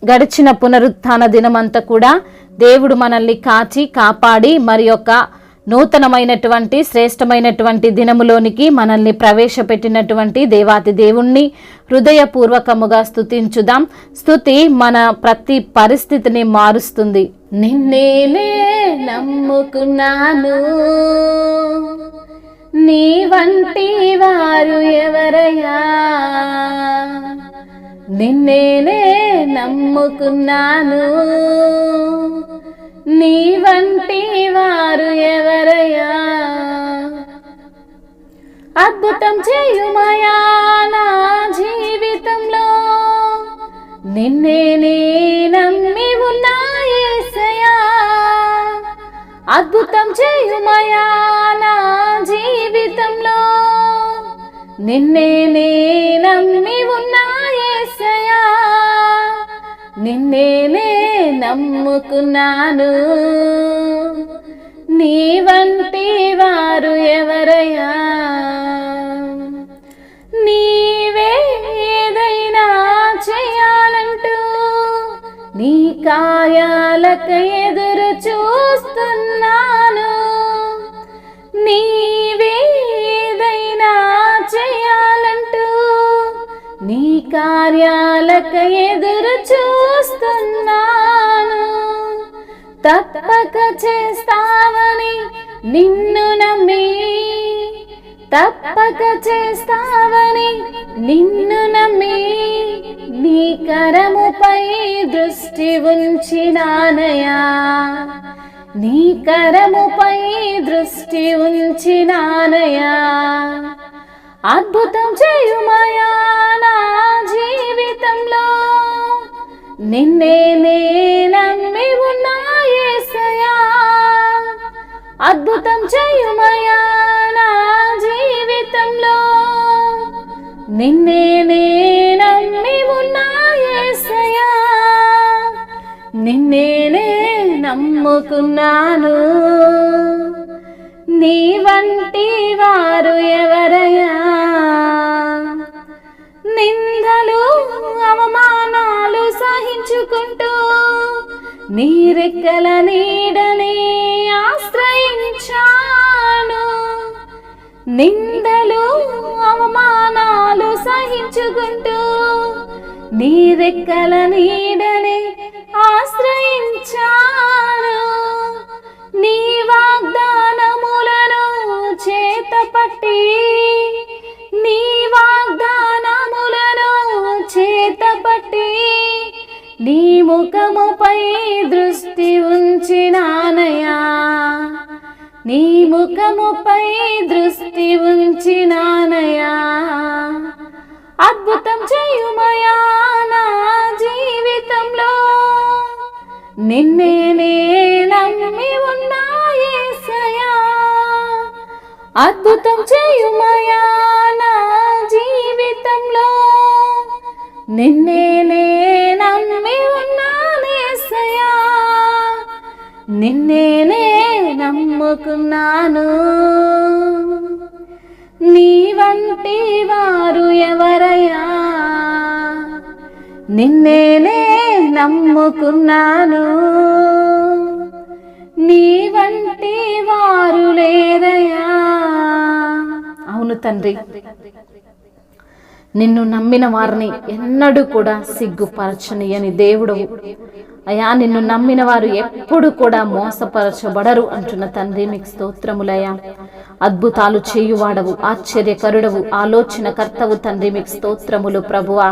గడిచిన పునరుత్థాన దినమంతా కూడా దేవుడు మనల్ని కాపాడి మరి యొక్క నూతనమైనటువంటి శ్రేష్టమైనటువంటి దినములోనికి మనల్ని ప్రవేశపెట్టినటువంటి దేవాతి దేవుణ్ణి హృదయపూర్వకముగా స్తుతించుదాం. స్తుతి మన ప్రతి పరిస్థితిని మారుస్తుంది. నిన్నేనే నమ్ముకున్నాను, నీ వంటి వారు ఎవరయ్యా? నిన్నేనే నమ్ముకున్నాను, నీ వంటి వారు ఎవరయ్యా? అద్భుతం చేయుమయా నా జీవితంలో, నిన్నేనే నమ్మి ఉన్నా యేసయ్యా. అద్భుతం చేయుమయా నా జీవితంలో, నిన్నేనే నమ్మి ఉన్నా యేసయ్యా. నిన్నేనే నమ్ముకున్నాను, నీ వంటి వారు ఎవరయ్యా? నీవే ఏదైనా చేయాలంటూ నీ కార్యాలకు ఎదురు చూస్తున్నాను. నీవే ఏదైనా చేయాలంటూ నీ కార్యాలకు ఎదురు చూస్తున్నాను. తప్పక చేస్తావని నిన్ను నమ్మి, తప్పక చేస్తావని నిన్ను నమ్మి, నీ కరముపై దృష్టి ఉంచినానయా. నీ కరముపై దృష్టి ఉంచినానయా. అద్భుతం చేయుమయా నా జీవితంలో, నిన్నేనే నమ్మి ఉన్నా యేసయ్యా. అద్భుతం చేయుమయా నా జీవితంలో, నిన్నేనే నమ్మి ఉన్నా యేసయ్యా. నిన్నేనే నమ్ముకున్నాను, నీ వంటి వారు ఎవరయ్యా? నిందలు అవమానాలు సహించుకుంటూ నీ రెక్కల నీడనే ఆశ్రయించాను. నిందలు అవమానాలు సహించుకుంటూ నీ రెక్కల నీడనే ఆశ్రయించాను. నీ వాగ్దానములను చేతపట్టి, నీ వాగ్దానములను చేతపట్టి, నీ ముఖముపై దృష్టి ఉంచినానయా. నీ ముఖముపై దృష్టి ఉంచినానయా. అద్భుతం చేయుమయా నా జీవితంలో, నిన్నేనే నమ్మి ఉన్నా యేసయ్యా. అద్భుతం చేయుమయా నా జీవితంలో, నిన్నేనే నమ్మి ఉన్నా యేసయ్యా. నిన్నేనే నమ్ముకున్నాను, నీ వంటి వారు ఎవరయ్యా? నిన్నేనే నమ్ముకున్నాను, నీ వంటి వారు లేరయ్యా. అవును తండ్రి, నిన్ను నమ్మిన వారిని ఎన్నడూ కూడా సిగ్గుపరచనియని దేవుడవు అయ్యా. నిన్ను నమ్మిన వారు ఎప్పుడు కూడా మోసపరచబడరు అంటున్న తండ్రి, మీకు స్తోత్రములయ్యా. అద్భుతాలు చేయువాడవు, ఆశ్చర్యకరుడవు, ఆలోచన కర్తవు తండ్రి, మీకు స్తోత్రములు ప్రభువా.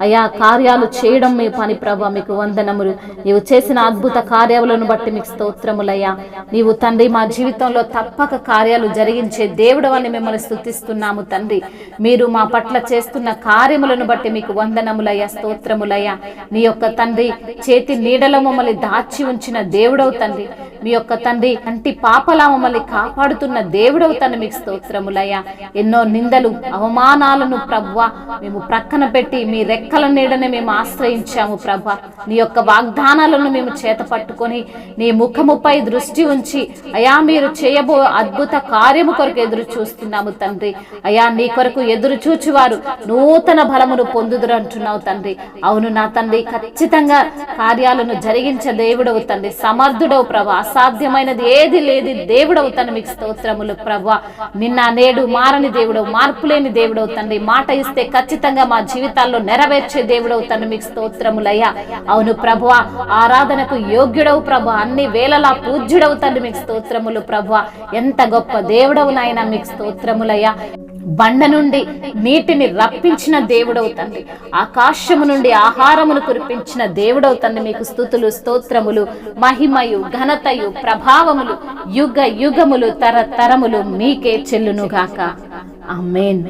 అయ్యా, కార్యాలు చేయడం మీ పని ప్రభువా, మీకు వందనములు. నీవు చేసిన అద్భుత కార్యాలను బట్టి మీకు స్తోత్రములయ్యా. నీవు తండ్రి మా జీవితంలో తప్పక కార్యాలు జరిగించే దేవుడు అని మిమ్మల్ని స్తుతిస్తున్నాము తండ్రి. మీరు మా పట్ల చేస్తున్న కార్యములను బట్టి మీకు వందనములయ్యా, స్తోత్రములయ్యా. నీ యొక్క తండ్రి చేతి నీడలో మమ్మల్ని దాచి ఉంచిన దేవుడవు తండ్రి. మీ యొక్క తండ్రి కంటి పాపలా మమ్మల్ని కాపాడుతున్న దేవుడవు తండ్రి మీకు స్తోత్రములయ్యా. ఎన్నో నిందలు అవమానాలను ప్రభువా మేము ప్రక్కన పెట్టి మీ రెక్కల నీడనే మేము ఆశ్రయించాము ప్రభా. నీ యొక్క వాగ్దానాలను మేము చేత పట్టుకొని నీ ముఖముపై దృష్టి ఉంచి అయా మీరు చేయబో అద్భుత కార్యము కొరకు ఎదురు చూస్తున్నాము తండ్రి. అయా నీ కొరకు ఎదురు చూచువారు నూతన బలమును పొందుదురు అంటున్నావు తండ్రి. అవును నా తండ్రి, ఖచ్చితంగా కార్యాలను జరిగించే దేవుడవు తండ్రి, సమర్థుడవు ప్రభా. అసాధ్యమైనది ఏది లేదు దేవుడవు తండ్రి మీకు స్తోత్రములు ప్రభా. నిన్న నేడు మారని దేవుడవు, మార్పు లేని దేవుడవు తండ్రి. మాట ఇస్తే ఖచ్చితంగా మా జీవితాల్లో నెరవేర్చే దేవుడవు తండ్రి మీకు స్తోత్రములయ్యా. అవును ప్రభువా, ఆరాధనకు యోగ్యుడవు ప్రభా, అన్ని వేళలా పూజ్యుడవు తండ్రి మీకు స్తోత్రములు ప్రభా. ఎంత గొప్ప దేవుడవు నాయన మీకు స్తోత్రములయ్యా. బండ నుండి నీటిని రప్పించిన దేవుడవు తండ్రి, ఆకాశము నుండి ఆహారమును కురిపించిన దేవుడవు తండ్రి మీకు స్తుతులు స్తోత్రములు మహిమయు ఘనతయు ప్రభావములు యుగ యుగములు తరతరములు మీకే చెల్లునుగాక. ఆమేన్.